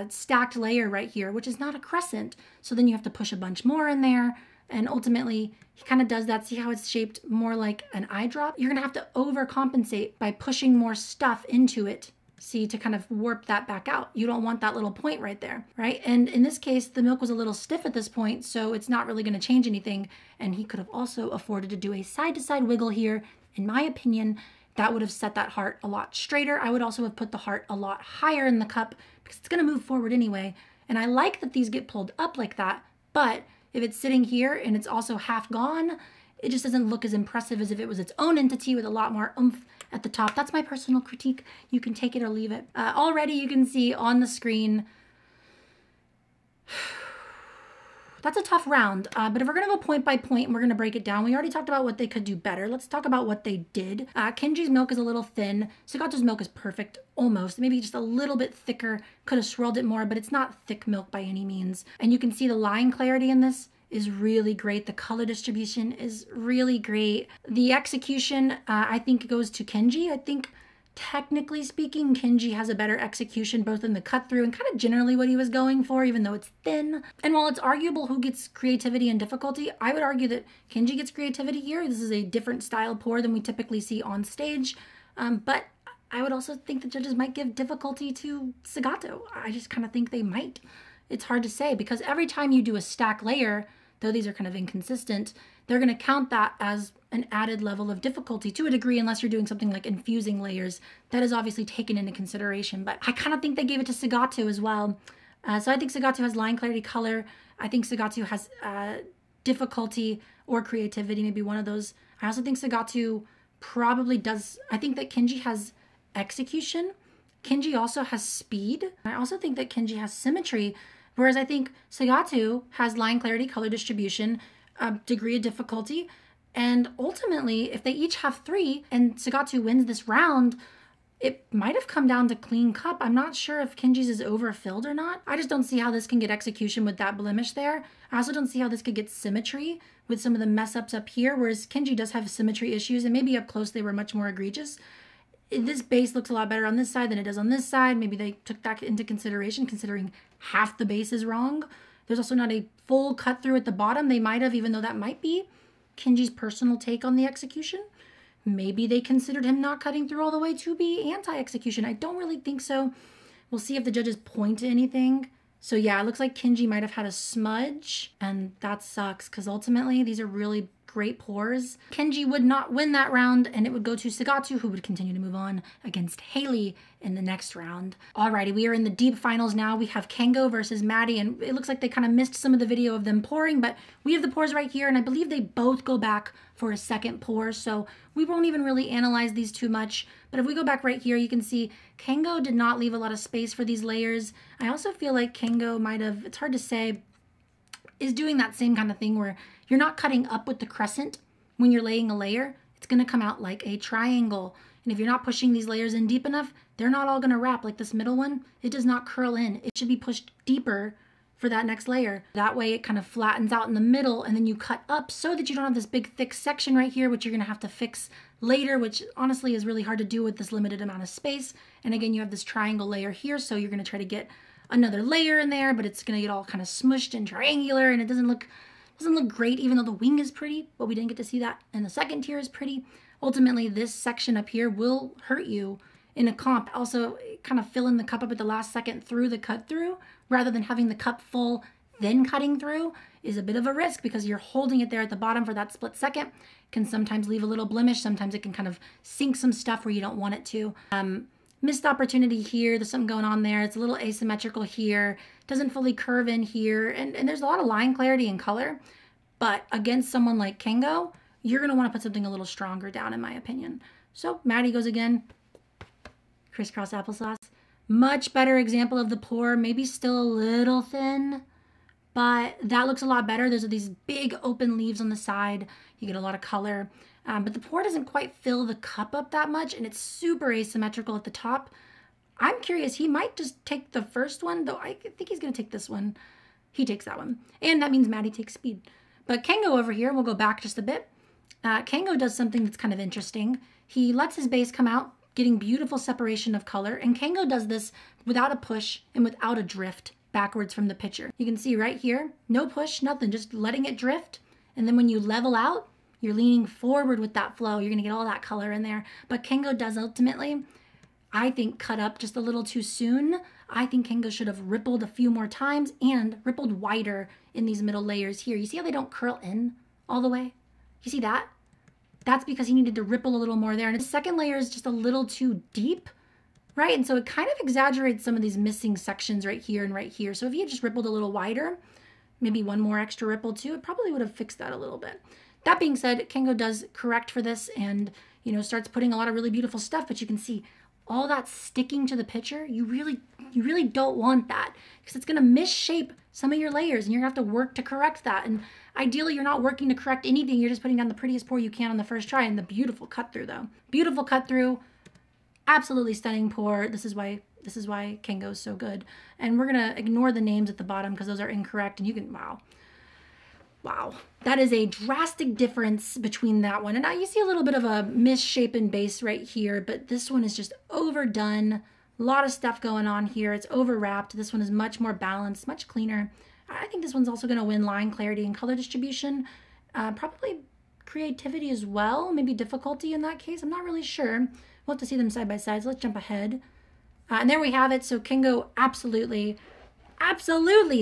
stacked layer right here, which is not a crescent. So then you have to push a bunch more in there. And ultimately, he kind of does that. See how it's shaped more like an eye drop? You're going to have to overcompensate by pushing more stuff into it, see, to kind of warp that back out. You don't want that little point right there, right? And in this case, the milk was a little stiff at this point, so it's not really going to change anything. And he could have also afforded to do a side-to-side wiggle here. In my opinion, that would have set that heart a lot straighter. I would also have put the heart a lot higher in the cup because it's going to move forward anyway. And I like that these get pulled up like that, but if it's sitting here and it's also half gone, it just doesn't look as impressive as if it was its own entity with a lot more oomph at the top. That's my personal critique. You can take it or leave it. Already you can see on the screen, that's a tough round, but if we're going to go point by point and we're going to break it down, we already talked about what they could do better. Let's talk about what they did. KENJI's milk is a little thin. SUGATO's milk is perfect, almost. Maybe just a little bit thicker. Could have swirled it more, but it's not thick milk by any means. And you can see the line clarity in this is really great. The color distribution is really great. The execution, I think, goes to KENJI. I think, technically speaking, KENJI has a better execution both in the cut through and kind of generally what he was going for, even though it's thin. And while it's arguable who gets creativity and difficulty, I would argue that KENJI gets creativity here. This is a different style pour than we typically see on stage. But I would also think the judges might give difficulty to SUGATO. I just kind of think they might. It's hard to say because every time you do a stack layer, though these are kind of inconsistent, they're going to count that as an added level of difficulty to a degree, unless you're doing something like infusing layers. That is obviously taken into consideration, but I kind of think they gave it to SUGATO as well. So I think SUGATO has line clarity, color. I think SUGATO has difficulty or creativity, maybe one of those. I also think SUGATO probably does. I think that KENJI has execution. KENJI also has speed. I also think that KENJI has symmetry, whereas I think SUGATO has line clarity, color distribution, degree of difficulty, and ultimately, if they each have 3 and SUGATO wins this round, it might have come down to clean cup. I'm not sure if KENJI's is overfilled or not. I just don't see how this can get execution with that blemish there. I also don't see how this could get symmetry with some of the mess ups up here, whereas KENJI does have symmetry issues, and maybe up close they were much more egregious. This base looks a lot better on this side than it does on this side. Maybe they took that into consideration, considering half the base is wrong. There's also not a full cut through at the bottom. They might have, even though that might be KENJI's personal take on the execution. Maybe they considered him not cutting through all the way to be anti-execution. I don't really think so. We'll see if the judges point to anything. So yeah, it looks like KENJI might have had a smudge, and that sucks because ultimately these are really great pours. KENJI would not win that round, and it would go to SUGATO, who would continue to move on against Haley in the next round. Alrighty, we are in the deep finals now. We have KENGO versus MATTY, and it looks like they kind of missed some of the video of them pouring, but we have the pours right here, and I believe they both go back for a second pour, so we won't even really analyze these too much. But if we go back right here, you can see KENGO did not leave a lot of space for these layers. I also feel like KENGO might have, it's hard to say, is doing that same kind of thing where you're not cutting up with the crescent when you're laying a layer. It's going to come out like a triangle. And if you're not pushing these layers in deep enough, they're not all going to wrap like this middle one. It does not curl in. It should be pushed deeper for that next layer. That way it kind of flattens out in the middle, and then you cut up so that you don't have this big thick section right here, which you're going to have to fix later, which honestly is really hard to do with this limited amount of space. And again, you have this triangle layer here, so you're going to try to get another layer in there, but it's going to get all kind of smushed and triangular, and it doesn't look great, even though the wing is pretty, but we didn't get to see that. And the second tier is pretty. Ultimately, this section up here will hurt you in a comp. Also, kind of filling the cup up at the last second through the cut through, rather than having the cup full, then cutting through, is a bit of a risk because you're holding it there at the bottom for that split second. Can sometimes leave a little blemish. Sometimes it can kind of sink some stuff where you don't want it to. Missed opportunity here. There's something going on there. It's a little asymmetrical here. Doesn't fully curve in here. And there's a lot of line clarity and color. But against someone like KENGO, you're going to want to put something a little stronger down, in my opinion. So MATTY goes again. Crisscross applesauce. Much better example of the pour. Maybe still a little thin, but that looks a lot better. There's these big open leaves on the side. You get a lot of color. But the pour doesn't quite fill the cup up that much, and it's super asymmetrical at the top. I'm curious, he might just take the first one, though I think he's going to take this one. He takes that one. And that means MATTY takes speed. But KENGO over here, we'll go back just a bit. KENGO does something that's kind of interesting. He lets his base come out, getting beautiful separation of color. And KENGO does this without a push and without a drift backwards from the pitcher. You can see right here, no push, nothing, just letting it drift. And then when you level out, you're leaning forward with that flow. You're going to get all that color in there. But KENGO does ultimately, I think, cut up just a little too soon. I think KENGO should have rippled a few more times and rippled wider in these middle layers here. You see how they don't curl in all the way? You see that? That's because he needed to ripple a little more there. And the second layer is just a little too deep, right? And so it kind of exaggerates some of these missing sections right here and right here. So if he had just rippled a little wider, maybe one more extra ripple too, it probably would have fixed that a little bit. That being said, KENGO does correct for this and, you know, starts putting a lot of really beautiful stuff, but you can see all that sticking to the pitcher. You really don't want that because it's going to misshape some of your layers and you're going to have to work to correct that. And ideally, you're not working to correct anything. You're just putting down the prettiest pour you can on the first try. And the beautiful cut through, though. Beautiful cut through. Absolutely stunning pour. This is why KENGO is so good. And we're going to ignore the names at the bottom because those are incorrect. And you can, wow, that is a drastic difference between that one. And now you see a little bit of a misshapen base right here, but this one is just overdone. A lot of stuff going on here. It's overwrapped. This one is much more balanced, much cleaner. I think this one's also going to win line clarity and color distribution. Probably creativity as well, maybe difficulty in that case. I'm not really sure. We'll have to see them side by side, so let's jump ahead. And there we have it. So KENGO absolutely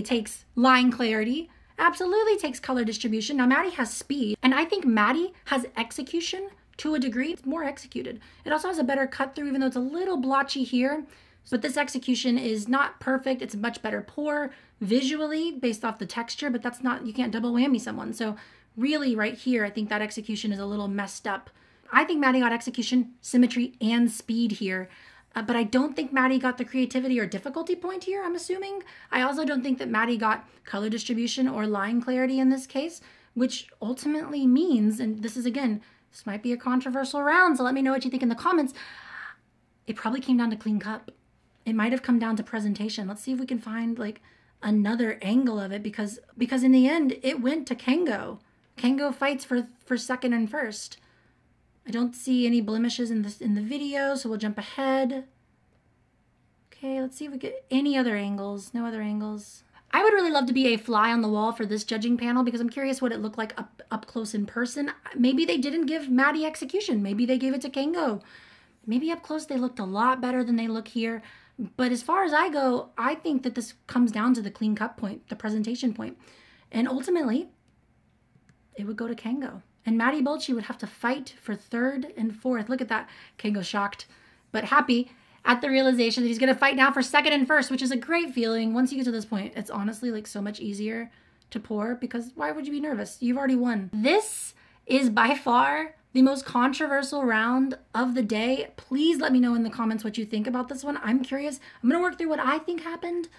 takes line clarity. Absolutely takes color distribution. Now MATTY has speed, and I think MATTY has execution to a degree. It's more executed. It also has a better cut through, even though it's a little blotchy here. But this execution is not perfect. It's a much better pour visually based off the texture, but that's not, you can't double whammy someone. So really right here, I think that execution is a little messed up. I think MATTY got execution, symmetry, and speed here. But I don't think MATTY got the creativity or difficulty point here, I'm assuming. I also don't think that MATTY got color distribution or line clarity in this case, which ultimately means, and this is, again, this might be a controversial round, so let me know what you think in the comments. It probably came down to clean cup. It might have come down to presentation. Let's see if we can find like another angle of it because in the end, it went to KENGO. KENGO fights for second and first. I don't see any blemishes in the video, so we'll jump ahead. Okay, let's see if we get any other angles. No other angles. I would really love to be a fly on the wall for this judging panel because I'm curious what it looked like up close in person. Maybe they didn't give MATTY execution. Maybe they gave it to KENGO. Maybe up close they looked a lot better than they look here. But as far as I go, I think that this comes down to the clean cut point, the presentation point. And ultimately, it would go to KENGO. And MATTY Bolci would have to fight for third and fourth. Look at that. KENGO shocked, but happy at the realization that he's going to fight now for second and first, which is a great feeling. Once you get to this point, it's honestly like so much easier to pour because why would you be nervous? You've already won. This is by far the most controversial round of the day. Please let me know in the comments what you think about this one. I'm curious. I'm going to work through what I think happened.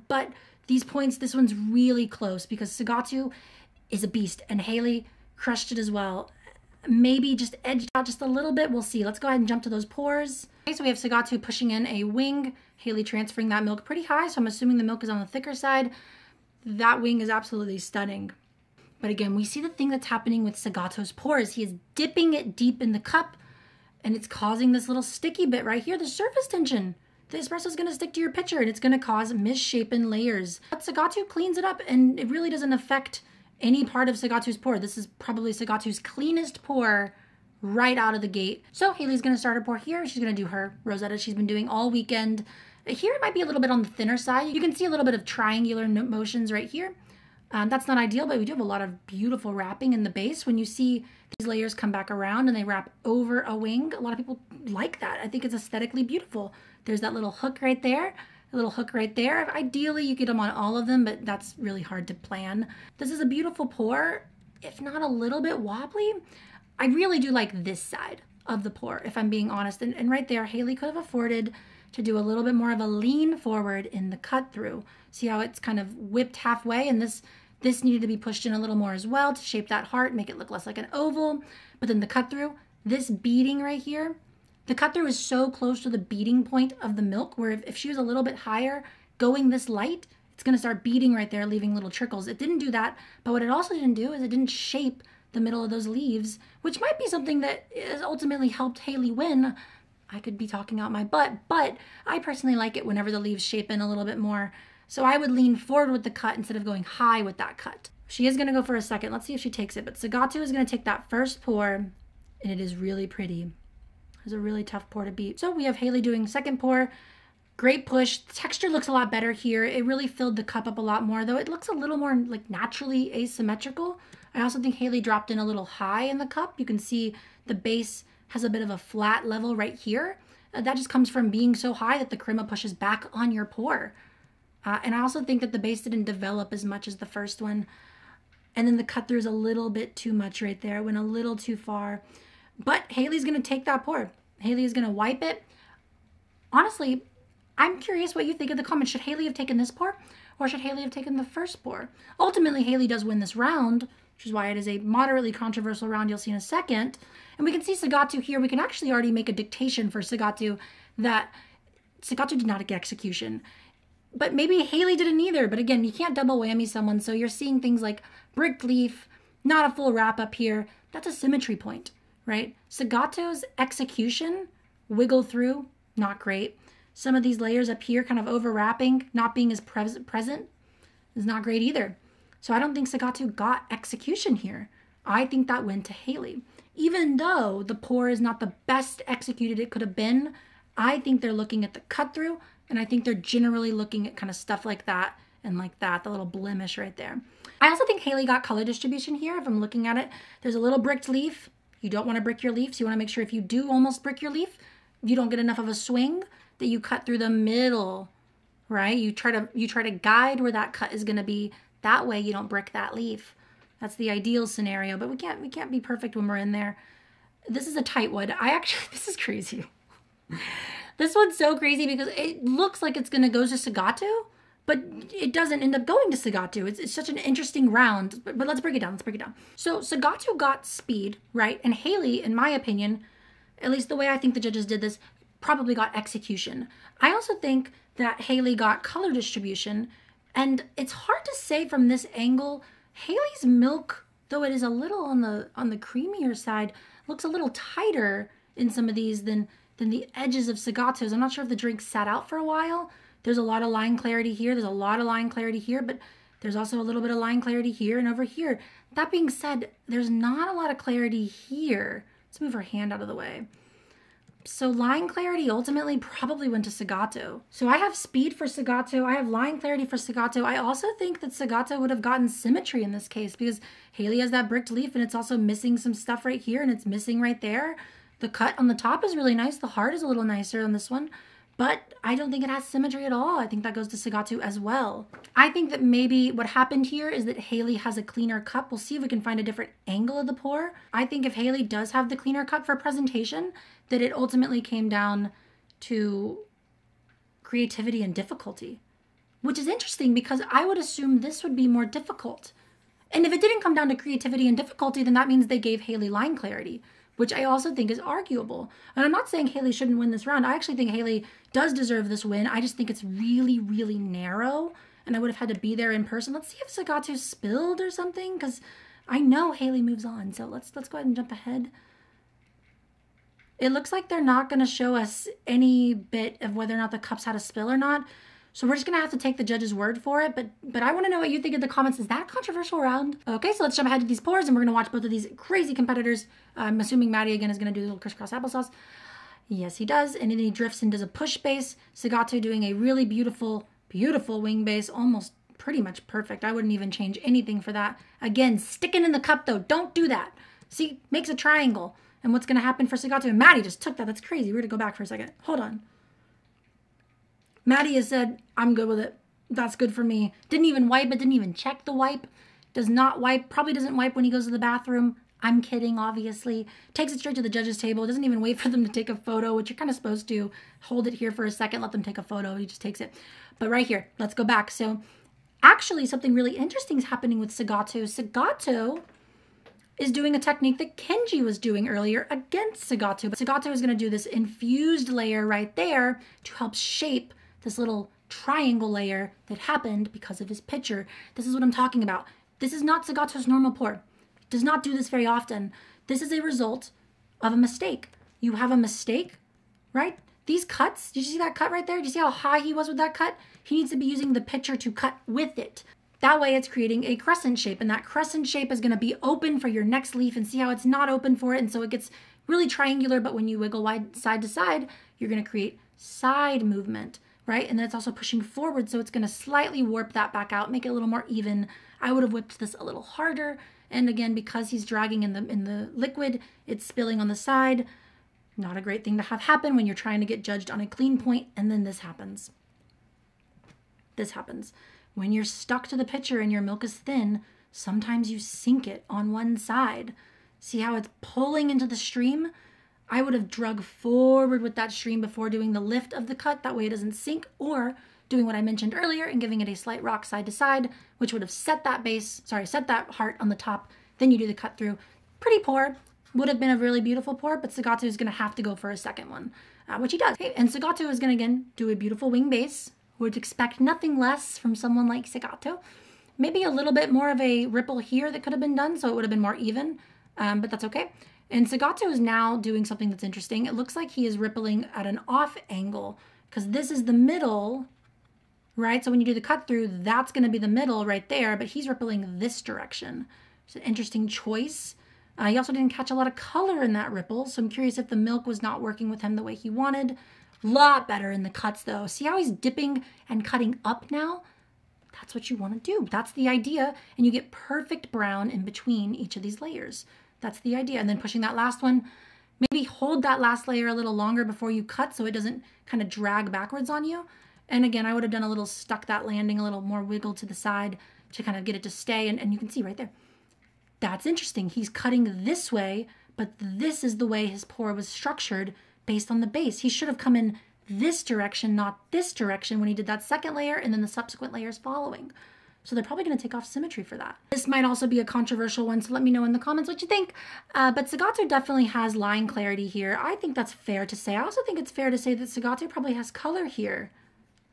But these points, this one's really close because SUGATO is a beast and Haley crushed it as well. Maybe just edged out just a little bit. We'll see. Let's go ahead and jump to those pours. Okay, so we have SUGATO pushing in a wing. Haley transferring that milk pretty high, so I'm assuming the milk is on the thicker side. That wing is absolutely stunning. But again, we see the thing that's happening with SUGATO's pours. He is dipping it deep in the cup, and it's causing this little sticky bit right here, the surface tension. The espresso is going to stick to your pitcher, and it's going to cause misshapen layers. But SUGATO cleans it up, and it really doesn't affect any part of SUGATO's pour. This is probably SUGATO's cleanest pour right out of the gate. So Haley's going to start her pour here. She's going to do her Rosetta she's been doing all weekend. Here it might be a little bit on the thinner side. You can see a little bit of triangular motions right here. That's not ideal, but we do have a lot of beautiful wrapping in the base. When you see these layers come back around and they wrap over a wing, a lot of people like that. I think it's aesthetically beautiful. There's that little hook right there. A little hook right there. Ideally, you get them on all of them, but that's really hard to plan. This is a beautiful pour, if not a little bit wobbly. I really do like this side of the pour, if I'm being honest. And right there, Haley could have afforded to do a little bit more of a lean forward in the cut through. See how it's kind of whipped halfway, and this needed to be pushed in a little more as well to shape that heart, make it look less like an oval. But then the cut through, this beading right here, the cut through is so close to the beating point of the milk where if she was a little bit higher going this light, it's going to start beating right there, leaving little trickles. It didn't do that, but what it also didn't do is it didn't shape the middle of those leaves, which might be something that has ultimately helped Haley win. I could be talking out my butt, but I personally like it whenever the leaves shape in a little bit more. So I would lean forward with the cut instead of going high with that cut. She is going to go for a second. Let's see if she takes it. But SUGATO is going to take that first pour, and it is really pretty. It's a really tough pour to beat. So we have Haley doing second pour. Great push. The texture looks a lot better here. It really filled the cup up a lot more, though it looks a little more like naturally asymmetrical. I also think Haley dropped in a little high in the cup. You can see the base has a bit of a flat level right here. That just comes from being so high that the crema pushes back on your pour. And I also think that the base didn't develop as much as the first one. And then the cut through is a little bit too much right there. It went a little too far. But Haley's going to take that pour. Haley is going to wipe it. Honestly, I'm curious what you think in the comments. Should Haley have taken this pour or should Haley have taken the first pour? Ultimately, Haley does win this round, which is why it is a moderately controversial round you'll see in a second. And we can see SUGATO here. We can actually already make a dictation for SUGATO that SUGATO did not get execution. But maybe Haley didn't either. But again, you can't double whammy someone. So you're seeing things like brick leaf, not a full wrap up here. That's a symmetry point, right? SUGATO's execution, wiggle through, not great. Some of these layers up here kind of overwrapping, not being as present is not great either. So I don't think SUGATO got execution here. I think that went to Haley. Even though the pour is not the best executed it could have been, I think they're looking at the cut through, and I think they're generally looking at kind of stuff like that and like that, the little blemish right there. I also think Haley got color distribution here. If I'm looking at it, there's a little bricked leaf. You don't want to brick your leaf, so you want to make sure if you do almost brick your leaf, you don't get enough of a swing, that you cut through the middle, right? You try to guide where that cut is going to be. That way you don't brick that leaf. That's the ideal scenario, but we can't be perfect when we're in there. This is a tight wood. This is crazy. This one's so crazy because it looks like it's going to go to SUGATO, but it doesn't end up going to SUGATO. It's such an interesting round, but let's break it down. So SUGATO got speed, right? And Haley, in my opinion, at least the way I think the judges did this, probably got execution. I also think that Haley got color distribution, and it's hard to say from this angle. Haley's milk, though it is a little on the creamier side, looks a little tighter in some of these than the edges of SUGATO's. I'm not sure if the drink sat out for a while There's a lot of line clarity here. There's a lot of line clarity here, but there's also a little bit of line clarity here and over here. That being said, there's not a lot of clarity here. Let's move her hand out of the way. So line clarity ultimately probably went to SUGATO. So I have speed for SUGATO. I have line clarity for SUGATO. I also think that SUGATO would have gotten symmetry in this case because Haley has that bricked leaf and it's also missing some stuff right here and it's missing right there. The cut on the top is really nice. The heart is a little nicer on this one, but I don't think it has symmetry at all. I think that goes to SUGATO as well. I think that maybe what happened here is that Haley has a cleaner cup. We'll see if we can find a different angle of the pour. I think if Haley does have the cleaner cup for presentation, that it ultimately came down to creativity and difficulty, which is interesting because I would assume this would be more difficult. And if it didn't come down to creativity and difficulty, then that means they gave Haley line clarity, which I also think is arguable. And I'm not saying Haley shouldn't win this round. I actually think Haley does deserve this win. I just think it's really, really narrow, and I would have had to be there in person. Let's see if SUGATO spilled or something, because I know Haley moves on. So let's go ahead and jump ahead. It looks like they're not going to show us any bit of whether or not the cups had a spill or not. So we're just going to have to take the judge's word for it. But I want to know what you think in the comments. Is that a controversial round? Okay, so let's jump ahead to these pours and we're going to watch both of these crazy competitors. I'm assuming Matty again is going to do a little crisscross applesauce. Yes, he does. And then he drifts and does a push base. SUGATO doing a really beautiful, beautiful wing base. Almost pretty much perfect. I wouldn't even change anything for that. Again, sticking in the cup though. Don't do that. See, makes a triangle. And what's going to happen for SUGATO? And Matty just took that. That's crazy. We're going to go back for a second. Hold on. Matty has said, I'm good with it. That's good for me. Didn't even wipe it. Didn't even check the wipe. Does not wipe. Probably doesn't wipe when he goes to the bathroom. I'm kidding, obviously. Takes it straight to the judge's table. Doesn't even wait for them to take a photo, which you're kind of supposed to. Hold it here for a second. Let them take a photo. He just takes it. But right here, let's go back. So actually something really interesting is happening with SUGATO. SUGATO is doing a technique that KENJI was doing earlier against SUGATO. But SUGATO is going to do this infused layer right there to help shape this little triangle layer that happened because of his pitcher. This is what I'm talking about. This is not SUGATO's normal pour. Does not do this very often. This is a result of a mistake. You have a mistake, right? These cuts, did you see that cut right there? Did you see how high he was with that cut? He needs to be using the pitcher to cut with it. That way it's creating a crescent shape, and that crescent shape is going to be open for your next leaf, and see how it's not open for it, and so it gets really triangular, but when you wiggle wide side to side, you're going to create side movement, right? And then it's also pushing forward, so it's going to slightly warp that back out, make it a little more even. I would have whipped this a little harder, and again, because he's dragging in the liquid, it's spilling on the side. Not a great thing to have happen when you're trying to get judged on a clean point, and then this happens. This happens. When you're stuck to the pitcher and your milk is thin, sometimes you sink it on one side. See how it's pulling into the stream? I would have drug forward with that stream before doing the lift of the cut. That way it doesn't sink, or doing what I mentioned earlier and giving it a slight rock side to side, which would have set that heart on the top. Then you do the cut through. Pretty pour. Would have been a really beautiful pour, but SUGATO is going to have to go for a second one, which he does. Okay, and SUGATO is going to, again, do a beautiful wing base. Would expect nothing less from someone like SUGATO. Maybe a little bit more of a ripple here that could have been done, so it would have been more even, but that's okay. And SUGATO is now doing something that's interesting. It looks like he is rippling at an off angle, because this is the middle, right? So when you do the cut through, that's going to be the middle right there, but he's rippling this direction. It's an interesting choice. He also didn't catch a lot of color in that ripple, so I'm curious if the milk was not working with him the way he wanted. Lot better in the cuts though. See how he's dipping and cutting up now? That's what you want to do. That's the idea. And you get perfect brown in between each of these layers. That's the idea. And then pushing that last one, maybe hold that last layer a little longer before you cut so it doesn't kind of drag backwards on you. And again, I would have done a little stuck that landing, a little more wiggle to the side to kind of get it to stay. And you can see right there. That's interesting. He's cutting this way, but this is the way his pour was structured based on the base. He should have come in this direction, not this direction, when he did that second layer and then the subsequent layers following. So they're probably going to take off symmetry for that. This might also be a controversial one, so let me know in the comments what you think. But SUGATO definitely has line clarity here. I think that's fair to say. I also think it's fair to say that SUGATO probably has color here,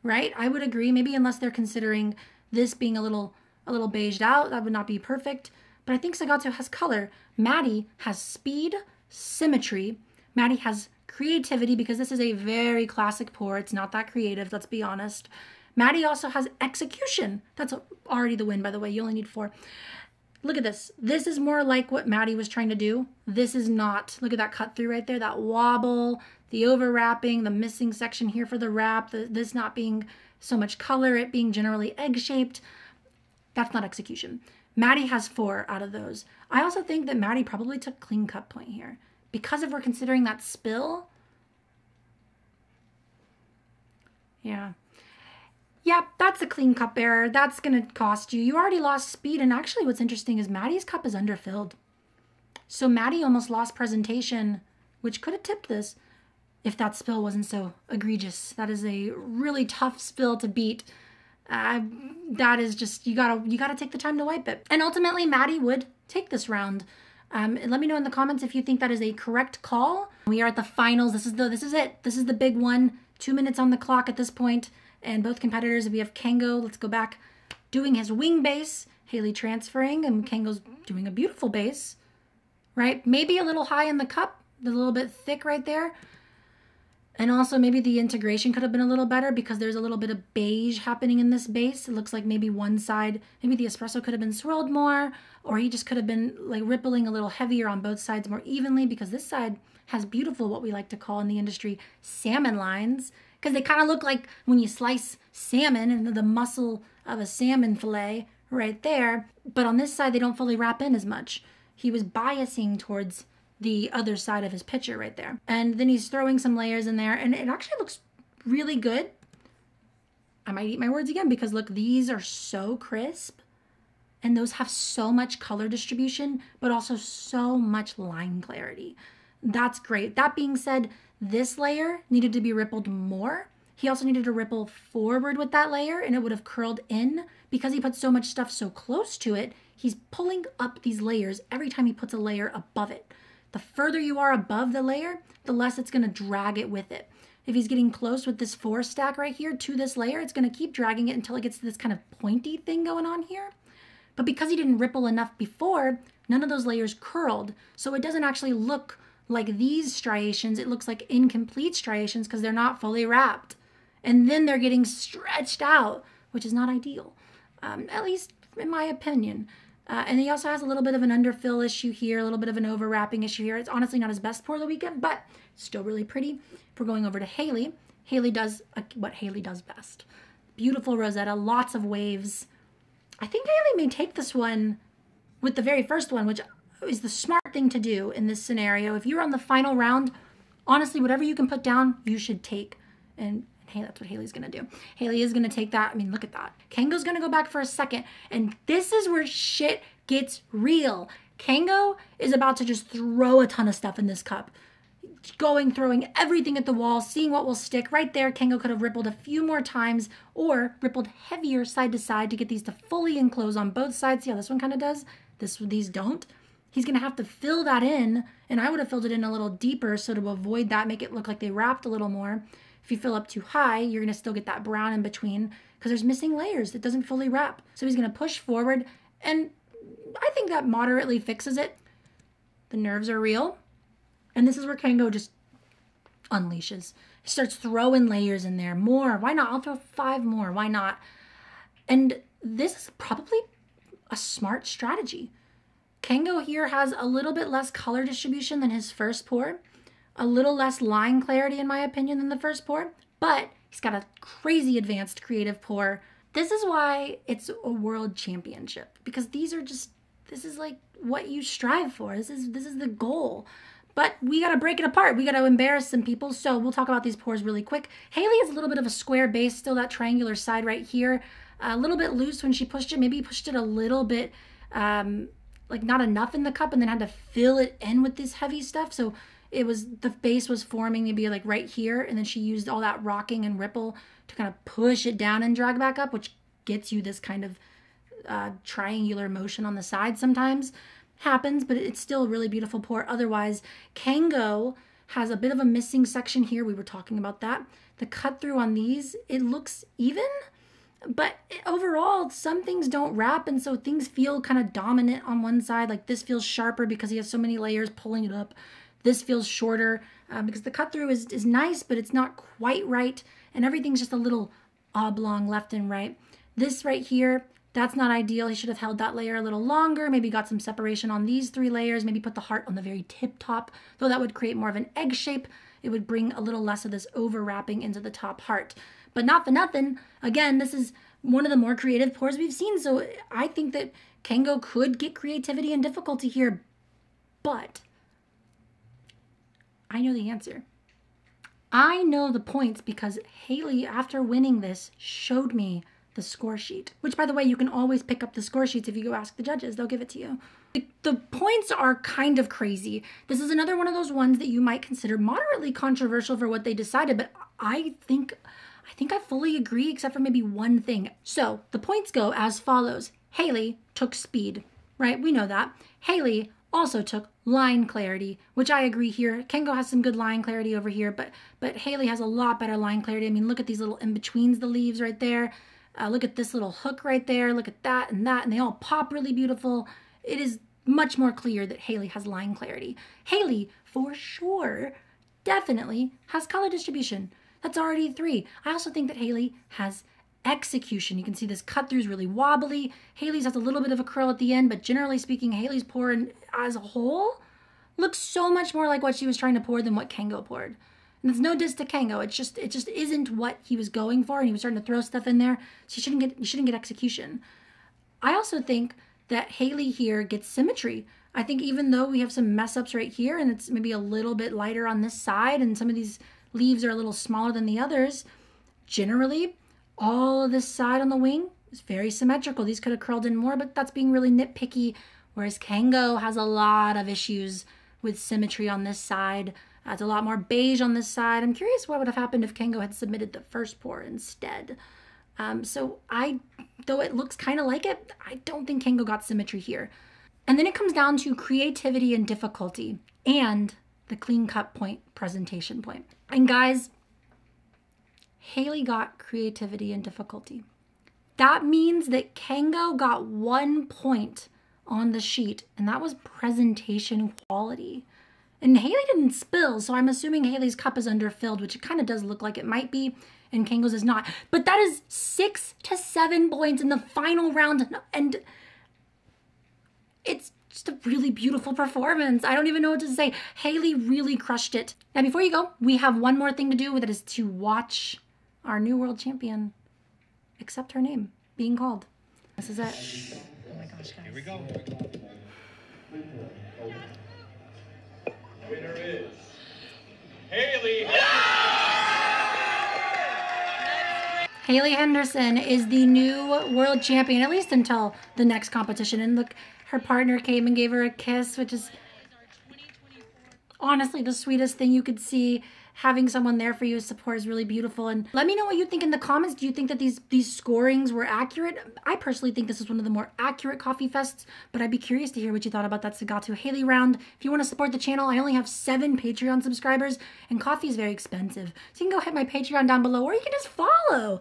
right? I would agree, maybe unless they're considering this being a little beiged out, that would not be perfect. But I think SUGATO has color. Matty has speed, symmetry. Matty has creativity, because this is a very classic pour. It's not that creative, let's be honest. MATTY also has execution. That's already the win, by the way. You only need 4. Look at this. This is more like what MATTY was trying to do. This is not. Look at that cut through right there, that wobble, the overwrapping, the missing section here for the wrap, this not being so much color, it being generally egg-shaped. That's not execution. MATTY has 4 out of those. I also think that MATTY probably took clean cut point here. Because if we're considering that spill, yeah, that's a clean cup error. That's going to cost you. You already lost speed, and actually what's interesting is MATTY's cup is underfilled. So MATTY almost lost presentation, which could have tipped this if that spill wasn't so egregious. That is a really tough spill to beat. That is just, you gotta take the time to wipe it. And ultimately, MATTY would take this round. Let me know in the comments if you think that is a correct call. We are at the finals. This is it. This is the big one. 2 minutes on the clock at this point. And both competitors, we have KENGO, let's go back, doing his wing base. Hailey transferring, and KENGO's doing a beautiful base, right? Maybe a little high in the cup, a little bit thick right there. And also maybe the integration could have been a little better because there's a little bit of beige happening in this base. It looks like maybe one side, maybe the espresso could have been swirled more, or he just could have been like rippling a little heavier on both sides more evenly, because this side has beautiful, what we like to call in the industry, salmon lines, because they kind of look like when you slice salmon and the muscle of a salmon fillet right there. But on this side, they don't fully wrap in as much. He was biasing towards the other side of his pitcher right there. And then he's throwing some layers in there, and it actually looks really good. I might eat my words again, because look, these are so crisp, and those have so much color distribution, but also so much line clarity. That's great. That being said, this layer needed to be rippled more. He also needed to ripple forward with that layer, and it would have curled in. Because he put so much stuff so close to it, he's pulling up these layers every time he puts a layer above it. The further you are above the layer, the less it's going to drag it with it. If he's getting close with this 4 stack right here to this layer, it's going to keep dragging it until it gets to this kind of pointy thing going on here. But because he didn't ripple enough before, none of those layers curled. So it doesn't actually look like these striations. It looks like incomplete striations because they're not fully wrapped. And then they're getting stretched out, which is not ideal, at least in my opinion. And he also has a little bit of an underfill issue here, a little bit of an overwrapping issue here. It's honestly not his best pour of the weekend, but still really pretty. If we're going over to Hailey, Hailey does what Hailey does best. Beautiful Rosetta, lots of waves. I think Hailey may take this one with the very first one, which is the smart thing to do in this scenario. If you're on the final round, honestly, whatever you can put down, you should take. And hey, that's what Hailey's gonna do. Hailey is gonna take that. I mean, look at that. KENGO's gonna go back for a second, and this is where shit gets real. KENGO is about to just throw a ton of stuff in this cup. Throwing everything at the wall, seeing what will stick. Right there, KENGO could have rippled a few more times, or rippled heavier side to side to get these to fully enclose on both sides. See how this one kind of does? These don't. He's gonna have to fill that in, and I would have filled it in a little deeper so to avoid that, make it look like they wrapped a little more. If you fill up too high, you're gonna still get that brown in between because there's missing layers. It doesn't fully wrap. So he's gonna push forward, and I think that moderately fixes it. The nerves are real. And this is where KENGO just unleashes. He starts throwing layers in there. More. Why not? I'll throw 5 more. Why not? And this is probably a smart strategy. KENGO here has a little bit less color distribution than his first pour. A little less line clarity, in my opinion, than the first pour. But he's got a crazy advanced creative pour. This is why it's a world championship. Because these are just, this is like what you strive for. This is the goal. But we got to break it apart. We got to embarrass some people. So we'll talk about these pours really quick. Hailey has a little bit of a square base, still that triangular side right here. A little bit loose when she pushed it. Maybe he pushed it a little bit, like not enough in the cup, and then had to fill it in with this heavy stuff. So the base was forming maybe like right here. And then she used all that rocking and ripple to kind of push it down and drag back up, which gets you this kind of triangular motion on the side sometimes. Happens, but it's still a really beautiful pour. Otherwise, KENGO has a bit of a missing section here. We were talking about that. The cut through on these, it looks even, but overall, some things don't wrap, and so things feel kind of dominant on one side. Like this feels sharper because he has so many layers pulling it up. This feels shorter. because the cut through is nice, but it's not quite right. And everything's just a little oblong left and right. This right here, that's not ideal. He should have held that layer a little longer, maybe got some separation on these 3 layers, maybe put the heart on the very tip top, though that would create more of an egg shape. It would bring a little less of this overwrapping into the top heart. But not for nothing, again, this is one of the more creative pours we've seen, so I think that KENGO could get creativity and difficulty here, but I know the answer. I know the points because Haley, after winning this, showed me the score sheet, which, by the way, you can always pick up the score sheets if you go ask the judges. They'll give it to you. The points are kind of crazy. This is another one of those ones that you might consider moderately controversial for what they decided, but I think I fully agree, except for maybe one thing. So the points go as follows. Haley took speed, right? We know that. Haley also took line clarity, which I agree here. KENGO has some good line clarity over here, but Haley has a lot better line clarity. I mean, look at these little in-betweens the leaves right there. Look at this little hook right there. Look at that, and they all pop really beautiful. It is much more clear that Haley has line clarity. Haley, for sure, definitely has color distribution. That's already 3. I also think that Haley has execution. You can see this cut through is really wobbly. Haley's has a little bit of a curl at the end, but generally speaking, Haley's pour as a whole looks so much more like what she was trying to pour than what KENGO poured. And it's no diss to KENGO. It just isn't what he was going for, and he was starting to throw stuff in there. So you shouldn't get execution. I also think that Haley here gets symmetry. I think even though we have some mess ups right here, and it's maybe a little bit lighter on this side, and some of these leaves are a little smaller than the others, generally all of this side on the wing is very symmetrical. These could have curled in more, but that's being really nitpicky, whereas KENGO has a lot of issues with symmetry on this side. It's a lot more beige on this side. I'm curious what would have happened if KENGO had submitted the first pour instead. So though it looks kind of like it, I don't think KENGO got symmetry here. And then it comes down to creativity and difficulty and the clean cut point, presentation point. And guys, Haley got creativity and difficulty. That means that KENGO got 1 point on the sheet, and that was presentation quality. And Haley didn't spill, so I'm assuming Haley's cup is underfilled, which it kind of does look like it might be, and KENGO's is not. But that is 6 to 7 points in the final round, and it's just a really beautiful performance. I don't even know what to say. Haley really crushed it. Now, before you go, we have one more thing to do, that is to watch our new world champion accept her name being called. This is it. Oh my gosh, guys. Here we go. Winner is Haley. Haley Henderson is the new world champion, at least until the next competition. And look, her partner came and gave her a kiss, which is honestly the sweetest thing you could see. Having someone there for you as support is really beautiful. And let me know what you think in the comments. Do you think that these scorings were accurate? I personally think this is one of the more accurate coffee fests, but I'd be curious to hear what you thought about that SUGATO Haley round. If you want to support the channel, I only have 7 Patreon subscribers, and coffee is very expensive. So you can go hit my Patreon down below, or you can just follow.